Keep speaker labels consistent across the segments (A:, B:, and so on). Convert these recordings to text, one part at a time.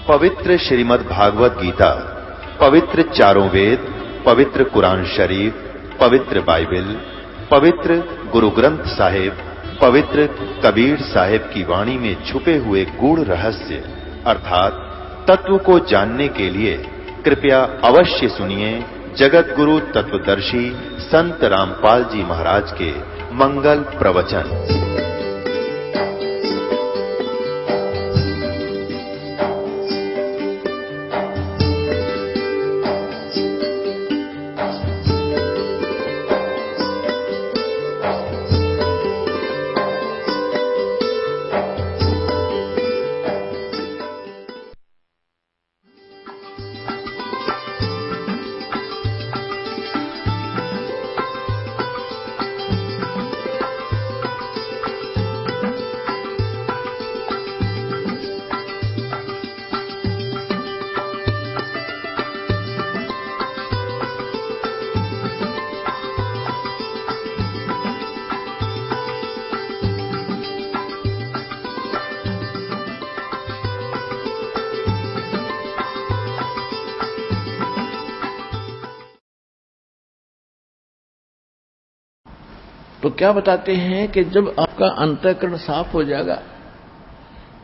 A: पवित्र श्रीमद् भागवत गीता, पवित्र चारों वेद, पवित्र कुरान शरीफ, पवित्र बाइबल, पवित्र गुरु ग्रंथ साहिब, पवित्र कबीर साहिब की वाणी में छुपे हुए गूढ़ रहस्य अर्थात तत्व को जानने के लिए कृपया अवश्य सुनिए जगत गुरु तत्वदर्शी संत रामपाल जी महाराज के मंगल प्रवचन।
B: तो क्या बताते हैं कि जब आपका अंतःकरण साफ हो जाएगा,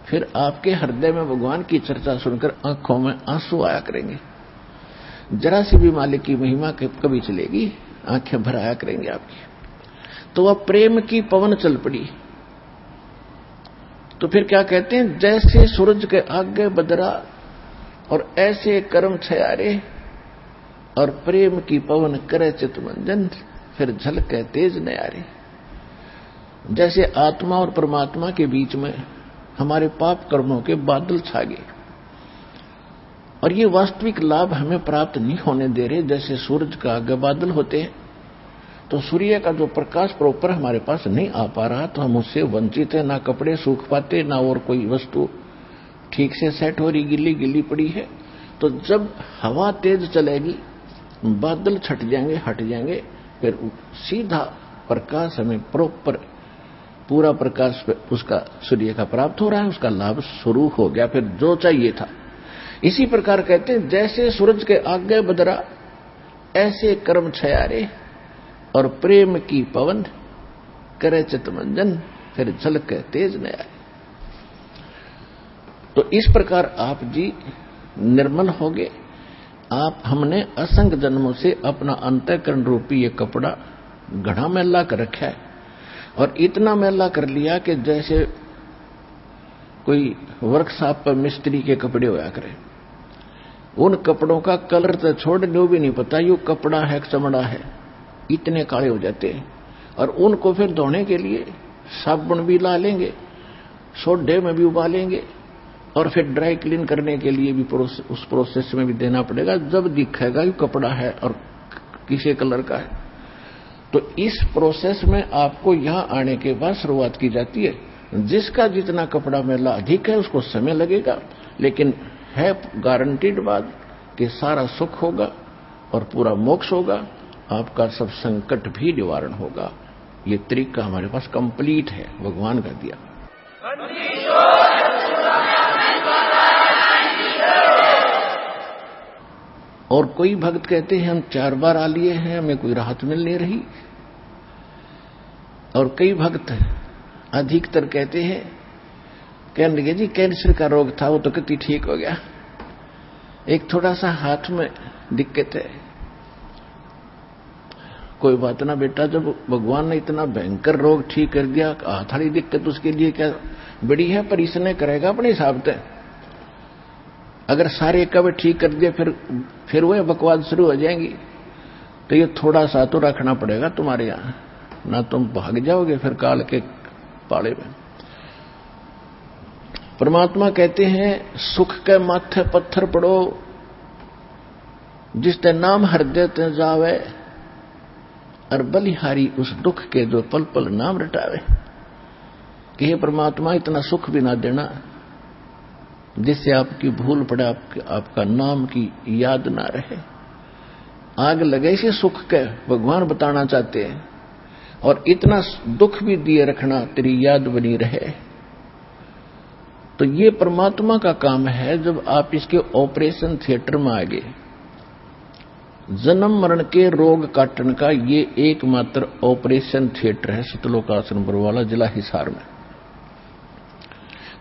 B: फिर आपके हृदय में भगवान की चर्चा सुनकर आंखों में आंसू आया करेंगे। जरा सी भी मालिक की महिमा कभी चलेगी, आंखें भर आया करेंगे आपकी। तो वह प्रेम की पवन चल पड़ी। तो फिर क्या कहते हैं, जैसे सूरज के आगे बदरा और ऐसे कर्म छयारे और प्रेम की पवन करे चितमंजन, फिर झलके तेज नयारे। जैसे आत्मा और परमात्मा के बीच में हमारे पाप कर्मों के बादल छा गए और ये वास्तविक लाभ हमें प्राप्त नहीं होने दे रहे। जैसे सूरज का आगे बादल होते हैं, तो सूर्य का जो प्रकाश प्रॉपर हमारे पास नहीं आ पा रहा, तो हम उससे वंचित है। ना कपड़े सूख पाते, ना और कोई वस्तु ठीक से सेट हो रही, गिल्ली गिल्ली पड़ी है। तो जब हवा तेज चलेगी, बादल छट जाएंगे, हट जाएंगे, फिर सीधा प्रकाश हमें प्रॉपर पूरा प्रकाश उसका सूर्य का प्राप्त हो रहा है, उसका लाभ शुरू हो गया, फिर जो चाहिए था। इसी प्रकार कहते हैं, जैसे सूरज के आगे बदरा ऐसे कर्म छयारे और प्रेम की पवन करे चितमंजन, फिर झलके तेज नयारे। तो इस प्रकार आप जी निर्मल हो गए। आप हमने असंख्य जन्मों से अपना अंतःकरण रूपी ये कपड़ा घड़ा मैला कर रखा है, और इतना मैला कर लिया कि जैसे कोई वर्कशॉप पर मिस्त्री के कपड़े होया करे। उन कपड़ों का कलर तो छोड़ने भी नहीं पता यू कपड़ा है चमड़ा है, इतने काले हो जाते हैं। और उनको फिर धोने के लिए साबुन भी ला लेंगे, सोडे में भी उबालेंगे, और फिर ड्राई क्लीन करने के लिए भी उस प्रोसेस में भी देना पड़ेगा। जब दिखेगा कि कपड़ा है और किसी कलर का है। तो इस प्रोसेस में आपको यहां आने के बाद शुरुआत की जाती है। जिसका जितना कपड़ा मैला अधिक है उसको समय लगेगा, लेकिन है गारंटीड बात कि सारा सुख होगा और पूरा मोक्ष होगा, आपका सब संकट भी निवारण होगा। ये तरीका हमारे पास कंप्लीट है, भगवान का दिया। और कोई भक्त कहते हैं हम 4 बार आ लिए हैं, हमें कोई राहत मिल नहीं रही। और कई भक्त अधिकतर कहते हैं, कहने लगे जी कैंसर का रोग था, वो तो कितनी ठीक हो गया, एक थोड़ा सा हाथ में दिक्कत है। कोई बात ना बेटा, जब भगवान ने इतना भयंकर रोग ठीक कर दिया, हाथ वाली दिक्कत उसके लिए क्या बड़ी है, पर इसने करेगा अपने हिसाब से। अगर सारे कब ठीक कर दिए, फिर वह बकवास शुरू हो जाएंगी। तो ये थोड़ा सा तो रखना पड़ेगा तुम्हारे यहां, ना तुम भाग जाओगे फिर काल के पाले में। परमात्मा कहते हैं, सुख के माथे पत्थर पड़ो, जिसते नाम हृदय ते जावे, और बलिहारी उस दुख के जो पल पल नाम रटावे। कि हे परमात्मा, इतना सुख भी ना देना जिससे आपकी भूल पड़े, आपका नाम की याद ना रहे। आग लगे से सुख के भगवान बताना चाहते हैं, और इतना दुख भी दिए रखना तेरी याद बनी रहे। तो ये परमात्मा का काम है। जब आप इसके ऑपरेशन थिएटर में आ गए, जन्म मरण के रोग काटने का ये एकमात्र ऑपरेशन थिएटर है सतलोक आश्रम बरवाला, जिला हिसार में।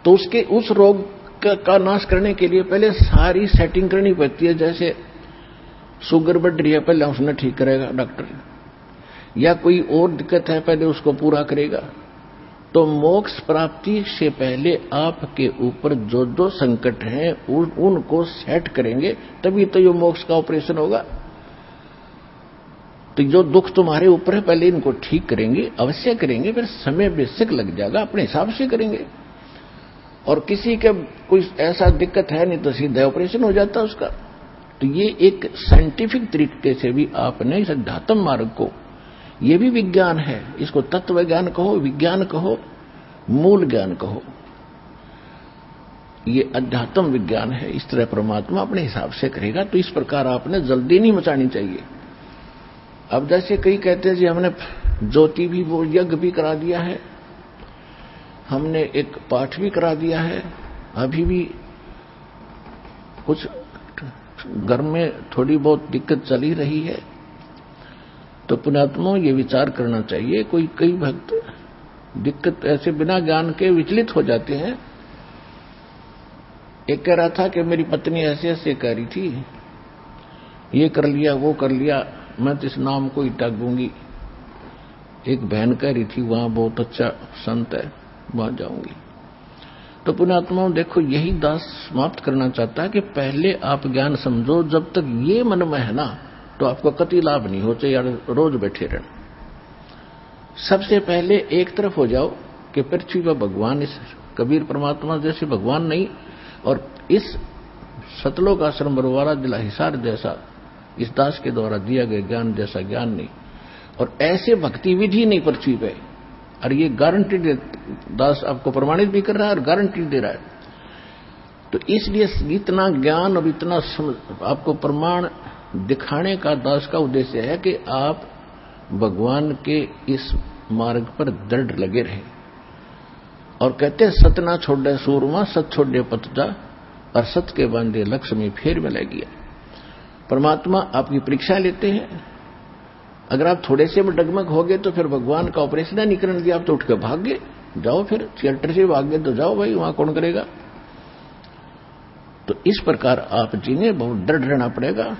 B: तो उसके उस रोग का नाश करने के लिए पहले सारी सेटिंग करनी पड़ती है। जैसे शुगर बढ़ रही है, पहले उसने ठीक करेगा डॉक्टर, या कोई और दिक्कत है पहले उसको पूरा करेगा। तो मोक्ष प्राप्ति से पहले आपके ऊपर जो जो संकट हैं उनको सेट करेंगे, तभी तो ये मोक्ष का ऑपरेशन होगा। तो जो दुख तुम्हारे ऊपर है पहले इनको ठीक करेंगे, अवश्य करेंगे, फिर समय बेशक लग जाएगा, अपने हिसाब से करेंगे। और किसी के कोई ऐसा दिक्कत है नहीं तो सीधा ऑपरेशन हो जाता उसका। तो ये एक साइंटिफिक तरीके से भी आपने इस अध्यात्म मार्ग को, ये भी विज्ञान है, इसको तत्व ज्ञान कहो, विज्ञान कहो, मूल ज्ञान कहो, ये अध्यात्म विज्ञान है। इस तरह परमात्मा अपने हिसाब से करेगा। तो इस प्रकार आपने जल्दी नहीं मचानी चाहिए। अब जैसे कई कहते हैं जी हमने ज्योति भी, वो यज्ञ भी करा दिया है, हमने एक पाठ भी करा दिया है, अभी भी कुछ घर में थोड़ी बहुत दिक्कत चली रही है। तो पुण्यात्माओं ये विचार करना चाहिए, कोई कई भक्त दिक्कत ऐसे बिना ज्ञान के विचलित हो जाते हैं। एक कह रहा था कि मेरी पत्नी ऐसे ऐसे कह रही थी, ये कर लिया वो कर लिया, मैं तो इस नाम को ही त्यागूंगी। एक बहन कह रही थी वहां बहुत अच्छा संत है, वहां जाऊंगी। तो पुण्यात्माओं देखो, यही दास समाप्त करना चाहता है कि पहले आप ज्ञान समझो। जब तक ये मन में है ना, तो आपको कति लाभ नहीं हो, चाहे यार रोज बैठे रहना। सबसे पहले एक तरफ हो जाओ कि पृथ्वी पर भगवान, इस कबीर परमात्मा जैसे भगवान नहीं, और इस सतलोक आश्रम बरवाला जिला हिसार जैसा इस दास के द्वारा दिया गया ज्ञान जैसा ज्ञान नहीं, और ऐसे भक्ति विधि नहीं पृथ्वी पे। और ये गारंटी दास आपको प्रमाणित भी कर रहा है और गारंटी दे रहा है। तो इसलिए इतना ज्ञान और इतना आपको प्रमाण दिखाने का दास का उद्देश्य है कि आप भगवान के इस मार्ग पर दृढ़ लगे रहे। और कहते हैं सत ना छोड़े सूरमा, सत छोड़े पतजा, और सत के बांधे लक्ष्मी फेर में लग गया। परमात्मा आपकी परीक्षा लेते हैं। अगर आप थोड़े से भी डगमग हो गए तो फिर भगवान का ऑपरेशन नहीं करने दिया, आप तो उठ के भाग गए, जाओ फिर थिएटर से भाग गए तो जाओ भाई, वहां कौन करेगा। तो इस प्रकार आप जीने बहुत डर रहना पड़ेगा।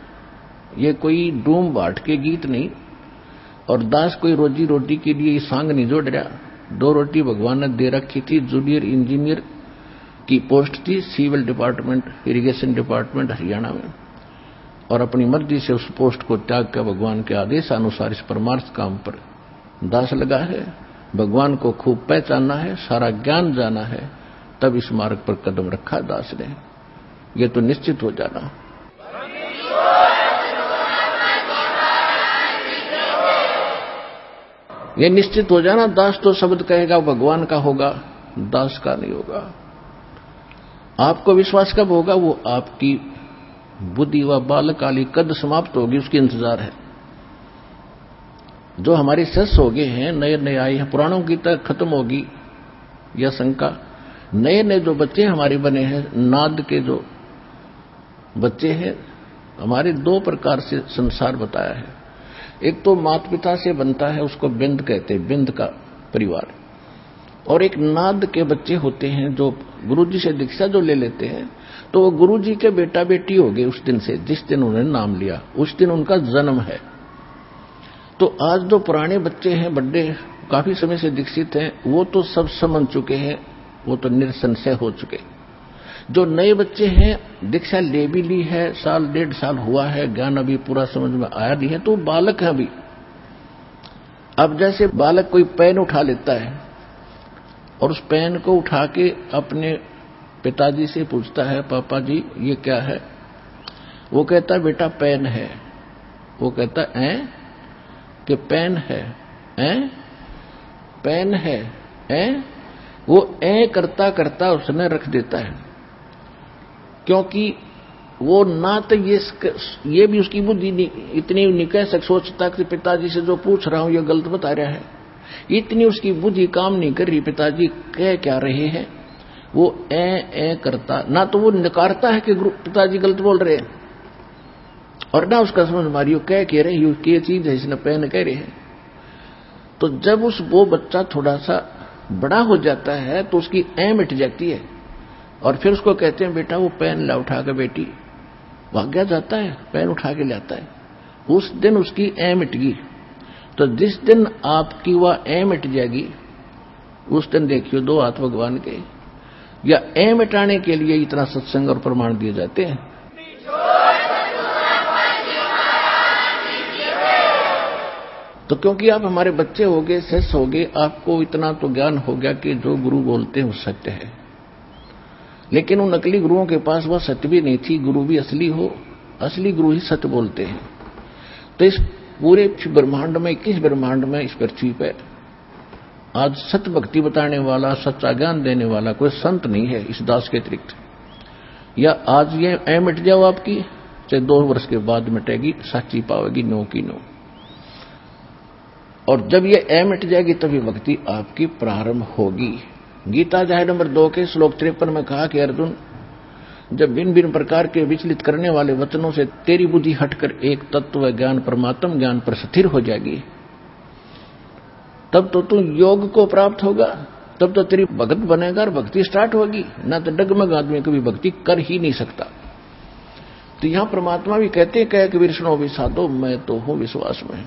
B: ये कोई डूम बाट के गीत नहीं, और दास कोई रोजी रोटी के लिए सांग नहीं जोड़ रहा। 2 रोटी भगवान ने दे रखी थी, जूनियर इंजीनियर की पोस्ट थी, civil department, irrigation department Haryana में, और अपनी मर्जी से उस पोस्ट को त्याग कर भगवान के आदेश अनुसार इस परमार्थ काम पर दास लगा है। भगवान को खूब पहचानना है, सारा ज्ञान जाना है, तब इस मार्ग पर कदम रखा दास ने। ये तो निश्चित हो जाना। ये निश्चित हो जाना, दास तो शब्द कहेगा भगवान का होगा, दास का नहीं होगा। आपको विश्वास कब होगा? वो आपकी बुद्धि व बालकाली कद समाप्त होगी, उसकी इंतजार है। जो हमारे सस हो गए हैं, नए नए आए हैं, पुराणों की तक खत्म होगी यह शंका। नए नए जो बच्चे हमारे बने हैं, नाद के जो बच्चे हैं हमारे, 2 प्रकार से संसार बताया है। एक तो माता पिता से बनता है, उसको बिंद कहते हैं, बिंद का परिवार। और एक नाद के बच्चे होते हैं जो गुरुजी से दीक्षा जो ले लेते हैं, तो वो गुरुजी के बेटा बेटी हो गए उस दिन से, जिस दिन उन्होंने नाम लिया, उस दिन उनका जन्म है। तो आज जो पुराने बच्चे हैं, बड़े काफी समय से दीक्षित हैं, वो तो सब समझ चुके हैं, वो तो निरसंशय हो चुके। जो नए बच्चे हैं, दीक्षा ले भी ली है, 1.5 साल हुआ है, ज्ञान अभी पूरा समझ में आया नहीं है, तो बालक है अभी। अब जैसे बालक कोई पेन उठा लेता है और उस पेन को उठा के अपने पिताजी से पूछता है, पापा जी ये क्या है? वो कहता है बेटा पेन है। वो कहता है कि पेन है, पेन है। वो करता करता उसने रख देता है, क्योंकि वो ना तो ये भी उसकी बुद्धि इतनी नहीं कह सोचता कि पिताजी से जो पूछ रहा हूं ये गलत बता रहा है। इतनी उसकी बुद्धि काम नहीं कर रही, पिताजी कह क्या रहे हैं। वो ए करता ना, तो वो नकारता है कि पिताजी गलत बोल रहे हैं, और ना उसका समझ मारियो कह रहे यू क्या चीज है इसने पेन कह रहे हैं। तो जब वो बच्चा थोड़ा सा बड़ा हो जाता है तो उसकी ए मिट जाती है, और फिर उसको कहते हैं बेटा वो पेन ला उठा के, बेटी भाग्या जाता है पेन उठा के लाता है। उस दिन उसकी ए मिट गई। तो जिस दिन आपकी वह ए मिट जाएगी उस दिन देखियो दो हाथ भगवान के। या ए मिटाने के लिए इतना सत्संग और प्रमाण दिए जाते हैं। तो क्योंकि आप हमारे बच्चे हो गए, शिष्य हो गए, आपको इतना तो ज्ञान हो गया कि जो गुरु बोलते हैं वो सत्य है। लेकिन उन नकली गुरुओं के पास वह सत्य भी नहीं थी। गुरु भी असली हो, असली गुरु ही सत्य बोलते हैं। तो इस पूरे ब्रह्मांड में, 21 ब्रह्मांड में, इस पृथ्वी पे आज सत्य भक्ति बताने वाला, सच्चा ज्ञान देने वाला कोई संत नहीं है इस दास के अतिरिक्त। या आज ये ए मिट जाओ आपकी, चाहे 2 वर्ष के बाद मिटेगी, सच्ची पावेगी नो की नो। और जब ये ए मिट जाएगी तभी भक्ति आपकी प्रारंभ होगी। गीता अध्याय नंबर 2 के श्लोक 53 में कहा कि अर्जुन, जब भिन्न भिन्न प्रकार के विचलित करने वाले वचनों से तेरी बुद्धि हटकर एक तत्व ज्ञान, परमात्म ज्ञान पर स्थिर हो जाएगी, तब तो तू योग को प्राप्त होगा, तब तो तेरी भगत बनेगा और भक्ति स्टार्ट होगी। ना तो डगमग आदमी कभी भक्ति कर ही नहीं सकता। तो यहां परमात्मा भी कहते हैं, कह कबीर सुनो विसाधो, मैं तो हूं विश्वास में।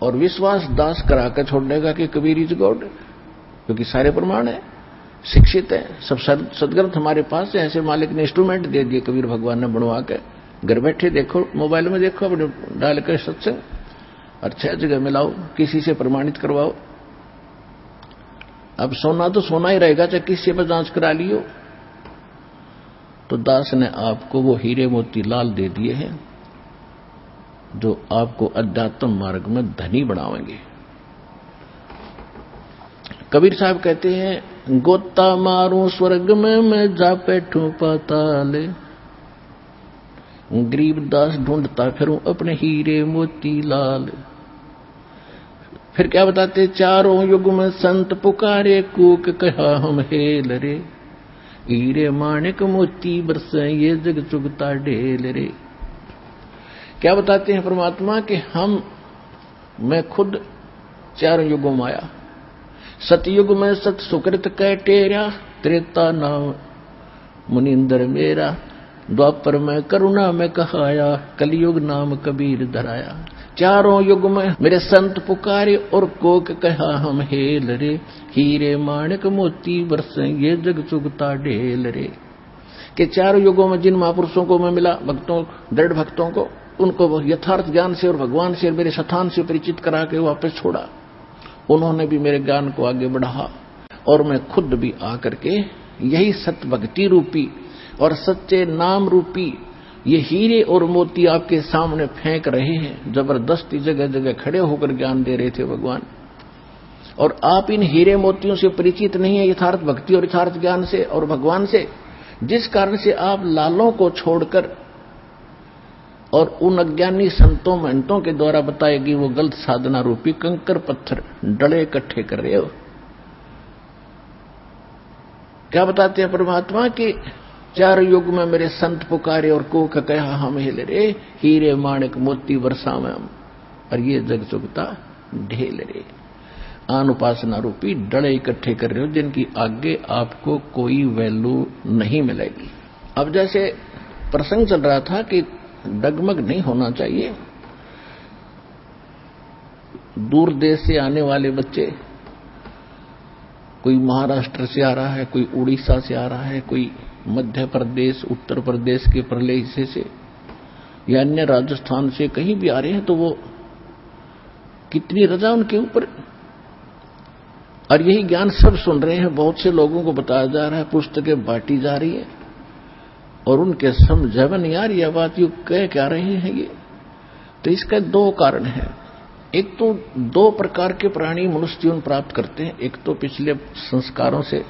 B: और विश्वास दास करा कर छोड़ देगा कि कबीर इज गॉड, क्योंकि सारे प्रमाण है, शिक्षित है, सब सदग्रंथ हमारे पास है। ऐसे मालिक ने इंस्ट्रूमेंट दे दिए कबीर भगवान ने बनवा के, घर बैठे देखो, मोबाइल में देखो, अपने डाल कर सत्संग, अच्छा जगह मिलाओ, किसी से प्रमाणित करवाओ। अब सोना तो सोना ही रहेगा, चाहे किसी पर जांच करा लियो। तो दास ने आपको वो हीरे मोती लाल दे दिए हैं जो आपको अध्यात्म मार्ग में धनी बनावेंगे। कबीर साहब कहते हैं, गोता मारूं स्वर्ग में मैं जा बैठूं पाताल, गरीबदास ढूंढता फिरूं अपने हीरे मोती लाल। फिर क्या बताते, चारों युग में संत पुकारे, कूक कहा हम हेल रे, हीरे माणिक मोती बरसे ये जग चुगता ढेल रे। क्या बताते हैं परमात्मा कि मैं खुद चारों युगों में आया। सतयुग में सत सुकृत कह टेरा, त्रेता नाम मुनिंदर मेरा, द्वापर में करुणा में कहाया, कलयुग नाम कबीर धराया। चारों युग में मेरे संत पुकारे और कोक कहा हम हेल रे, हीरे माणिक मोती बरसे ये जग चुगता ढेल रे। कि चारों युगों में जिन महापुरुषों को मैं मिला, भक्तों, दृढ़ भक्तों को, उनको यथार्थ ज्ञान से और भगवान से और मेरे स्थान से परिचित करा के वापस छोड़ा। उन्होंने भी मेरे ज्ञान को आगे बढ़ा और मैं खुद भी आकर के यही सत्य भक्ति रूपी और सच्चे नाम रूपी ये हीरे और मोती आपके सामने फेंक रहे हैं। जबरदस्ती जगह जगह खड़े होकर ज्ञान दे रहे थे भगवान। और आप इन हीरे मोतियों से परिचित नहीं है, यथार्थ भक्ति और यथार्थ ज्ञान से और भगवान से, जिस कारण से आप लालों को छोड़कर और उन अज्ञानी संतों महंतों के द्वारा बताएगी वो गलत साधना रूपी कंकर पत्थर डले इकट्ठे कर रहे हो। क्या बताते हैं परमात्मा कि चार युग में मेरे संत पुकारे और को कहा हम हिल रे, हीरे माणिक मोती वर्षा में हम, और ये जग चुगता ढेल रे। अनुपासना रूपी डले इकट्ठे कर रहे हो जिनकी आगे आपको कोई वैल्यू नहीं मिलेगी। अब जैसे प्रसंग चल रहा था कि डगमग नहीं होना चाहिए। दूर देश से आने वाले बच्चे, कोई महाराष्ट्र से आ रहा है, कोई उड़ीसा से आ रहा है, कोई मध्य प्रदेश, उत्तर प्रदेश के परले हिस्से से या अन्य राजस्थान से कहीं भी आ रहे हैं, तो वो कितनी रजा उनके ऊपर। और यही ज्ञान सब सुन रहे हैं, बहुत से लोगों को बताया जा रहा है, पुस्तकें बांटी जा रही है और उनके समझ में नहीं आ रही है बात, यू कह क्या रहे हैं ये। तो इसका दो कारण है। एक तो दो प्रकार के प्राणी मनुष्य जीवन प्राप्त करते हैं। एक तो पिछले संस्कारों से,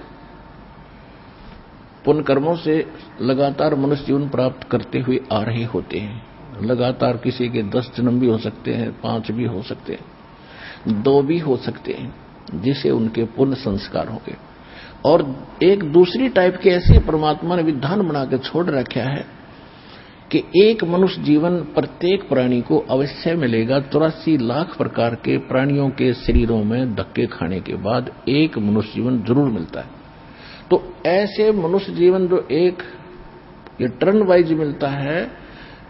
B: पुण्य कर्मों से लगातार मनुष्य जीवन प्राप्त करते हुए आ रहे होते हैं। लगातार किसी के 10 जन्म भी हो सकते हैं, 5 भी हो सकते हैं, 2 भी हो सकते हैं, जिसे उनके पुण्य संस्कार होंगे। और एक दूसरी टाइप के ऐसे परमात्मा ने विधान बना के छोड़ रखा है कि एक मनुष्य जीवन प्रत्येक प्राणी को अवश्य मिलेगा। 83 लाख प्रकार के प्राणियों के शरीरों में धक्के खाने के बाद एक मनुष्य जीवन जरूर मिलता है। तो ऐसे मनुष्य जीवन जो एक ये टर्न वाइज मिलता है,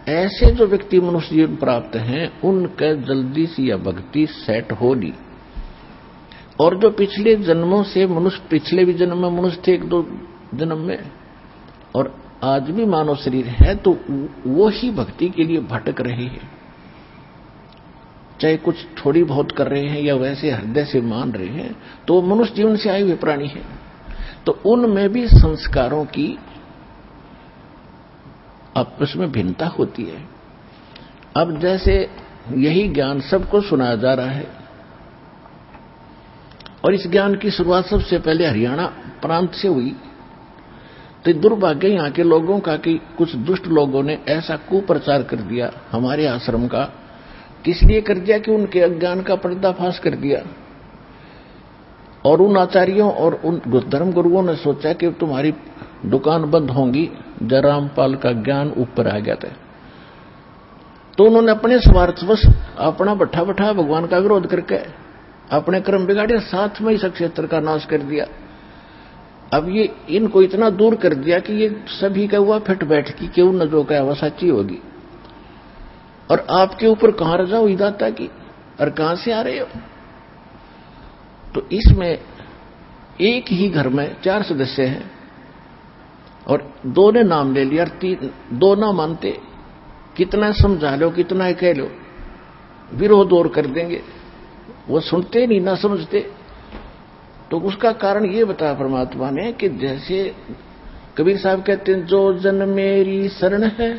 B: ऐसे जो व्यक्ति मनुष्य जीवन प्राप्त हैं उनके जल्दी सी या भक्ति सेट होगी। और जो पिछले जन्मों से मनुष्य, पिछले भी जन्म में मनुष्य थे, 1-2 जन्म में, और आज भी मानव शरीर है, तो वो ही भक्ति के लिए भटक रहे हैं, चाहे कुछ थोड़ी बहुत कर रहे हैं या वैसे हृदय से मान रहे हैं, तो मनुष्य जीवन से आए हुए प्राणी हैं। तो उनमें भी संस्कारों की आपस में भिन्नता होती है। अब जैसे यही ज्ञान सबको सुनाया जा रहा है, और इस ज्ञान की शुरुआत सबसे पहले हरियाणा प्रांत से हुई, तो दुर्भाग्य यहां के लोगों का कि कुछ दुष्ट लोगों ने ऐसा कुप्रचार कर दिया हमारे आश्रम का। किस लिए कर दिया कि उनके अज्ञान का पर्दाफाश कर दिया, और उन आचार्यों और उन धर्म गुरुओं ने सोचा कि तुम्हारी दुकान बंद होंगी। जयरामपाल का ज्ञान ऊपर आ गया था, तो उन्होंने अपने स्वार्थवश अपना बैठा बैठा भगवान का विरोध करके अपने कर्म बिगाड़े, साथ में इस क्षेत्र का नाश कर दिया। अब ये इनको इतना दूर कर दिया कि ये सभी का हुआ फिट बैठ की क्यों न जो कहा वह सच्ची होगी, और आपके ऊपर कहां रजा हुई दाता की, और कहां से आ रहे हो। तो इसमें एक ही घर में 4 सदस्य हैं और 2 ने नाम ले लिया, 2 ना मानते, कितना समझा लो कितना कह लो, विरोध और कर देंगे, वो सुनते नहीं ना समझते। तो उसका कारण ये बताया परमात्मा ने कि जैसे कबीर साहब कहते हैं, जो जन मेरी शरण है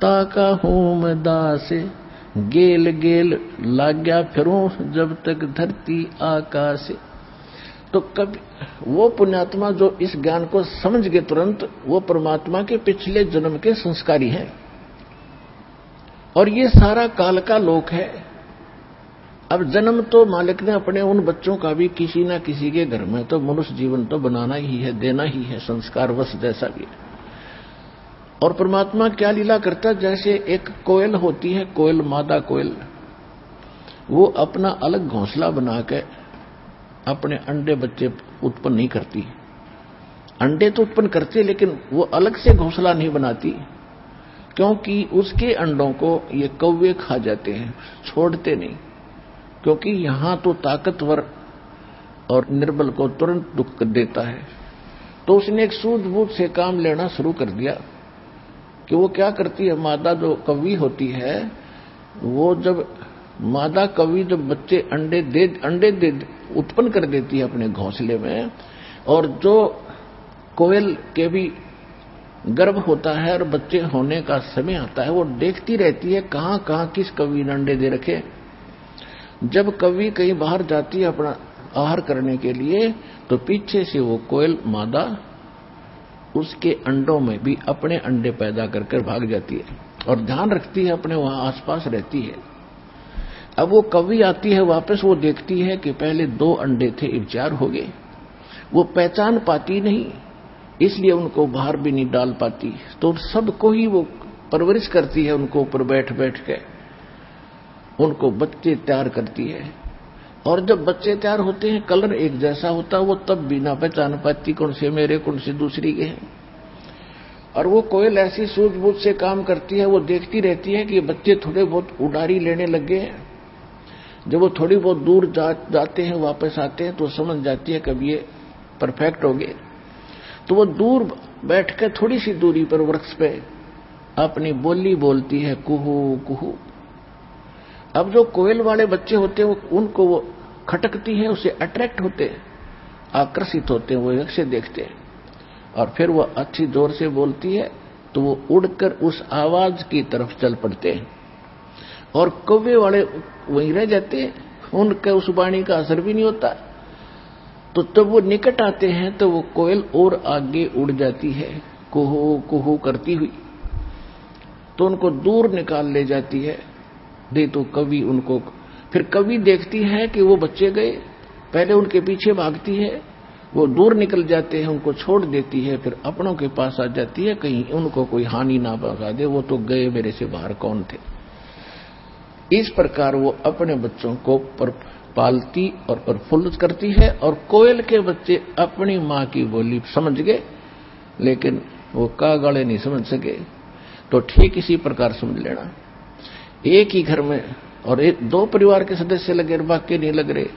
B: ताका हूं मैं दास, गेल गेल लाग्या फिरूं जब तक धरती आकाश। तो कभी वो पुण्यात्मा जो इस ज्ञान को समझ गए तुरंत, वो परमात्मा के पिछले जन्म के संस्कारी हैं, और ये सारा काल का लोक है। अब जन्म तो मालिक ने अपने उन बच्चों का भी किसी ना किसी के घर में तो मनुष्य जीवन तो बनाना ही है, देना ही है, संस्कार वश जैसा भी है। और परमात्मा क्या लीला करता, जैसे एक कोयल होती है, कोयल मादा कोयल, वो अपना अलग घोंसला बना के अपने अंडे बच्चे उत्पन्न नहीं करती। अंडे तो उत्पन्न करते लेकिन वो अलग से घोंसला नहीं बनाती, क्योंकि उसके अंडों को ये कौवे खा जाते हैं, छोड़ते नहीं, क्योंकि यहां तो ताकतवर और निर्बल को तुरंत दुख देता है। तो उसने एक सूझबूझ से काम लेना शुरू कर दिया कि वो क्या करती है, मादा जो कौवी होती है, वो जब मादा कौवी जब बच्चे अंडे दे उत्पन्न कर देती है अपने घोंसले में, और जो कोयल के भी गर्भ होता है और बच्चे होने का समय आता है, वो देखती रहती है कहां कहां किस कौवी ने अंडे दे रखे। जब कौवी कहीं बाहर जाती है अपना आहार करने के लिए, तो पीछे से वो कोयल मादा उसके अंडों में भी अपने अंडे पैदा कर भाग जाती है और ध्यान रखती है, अपने वहां आसपास रहती है। अब वो कौवी आती है वापस, वो देखती है कि पहले 2 अंडे थे, अब 4 हो गए। वो पहचान पाती नहीं, इसलिए उनको बाहर भी नहीं डाल पाती। तो सबको ही वो परवरिश करती है, उनको ऊपर बैठ बैठ के उनको बच्चे तैयार करती है। और जब बच्चे तैयार होते हैं, कलर एक जैसा होता है, वो तब भी ना पहचान पाती कौन से मेरे कौन से दूसरी के हैं। और वो कोयल ऐसी सूझबूझ से काम करती है, वो देखती रहती है कि बच्चे थोड़े बहुत उड़ारी लेने लगे हैं। जब वो थोड़ी बहुत दूर जाते हैं, वापस आते हैं, तो समझ जाती है कब ये परफेक्ट हो गए। तो वो दूर बैठ कर थोड़ी सी दूरी पर वृक्ष पे अपनी बोली बोलती है, कुहू कुहू। अब जो कोयल वाले बच्चे होते हैं, उनको वो खटकती है, उससे अट्रैक्ट होते हैं, आकर्षित होते हैं, वो एक से देखते हैं, और फिर वो अच्छी जोर से बोलती है तो वो उड़कर उस आवाज की तरफ चल पड़ते हैं। और कौवे वाले वहीं रह जाते हैं, उनके उस वाणी का असर भी नहीं होता। तो जब वो निकट आते हैं तो वो कोयल और आगे उड़ जाती है, कुहू कुहू करती हुई, तो उनको दूर निकाल ले जाती है। दे तो कवि उनको, फिर कवि देखती है कि वो बच्चे गए, पहले उनके पीछे भागती है, वो दूर निकल जाते हैं, उनको छोड़ देती है, फिर अपनों के पास आ जाती है, कहीं उनको कोई हानि ना पहुंचा दे, वो तो गए मेरे से बाहर कौन थे। इस प्रकार वो अपने बच्चों को पालती और प्रफुल्लित करती है। और कोयल के बच्चे अपनी मां की बोली समझ गए, लेकिन वो कागाले नहीं समझ सके। तो ठीक इसी प्रकार समझ लेना, एक ही घर में और दो परिवार के सदस्य लगे और बाकी नहीं लग रहे,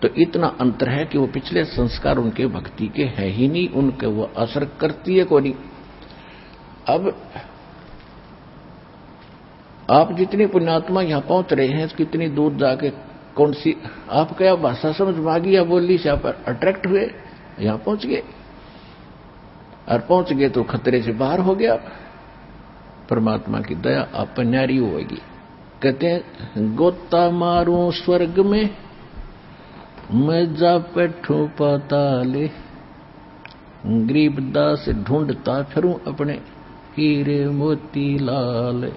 B: तो इतना अंतर है कि वो पिछले संस्कार उनके भक्ति के है ही नहीं, उनके वो असर करती है कोई नहीं। अब आप जितनी पुण्यात्मा यहां पहुंच रहे हैं, कितनी दूर जाके कौन सी आप क्या भाषा समझ में आ गई या बोली से आप अट्रैक्ट हुए, यहां पहुंच गए, और पहुंच गए तो खतरे से बाहर हो गया। परमात्मा की दया आप पर न्यारी होगी। कहते हैं गोता मारूं स्वर्ग में, मैं जा बैठूं पाताले, गरीबदास ढूंढता फिरूं अपने हीरे मोती लाल।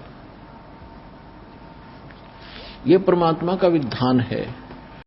B: ये परमात्मा का विधान है।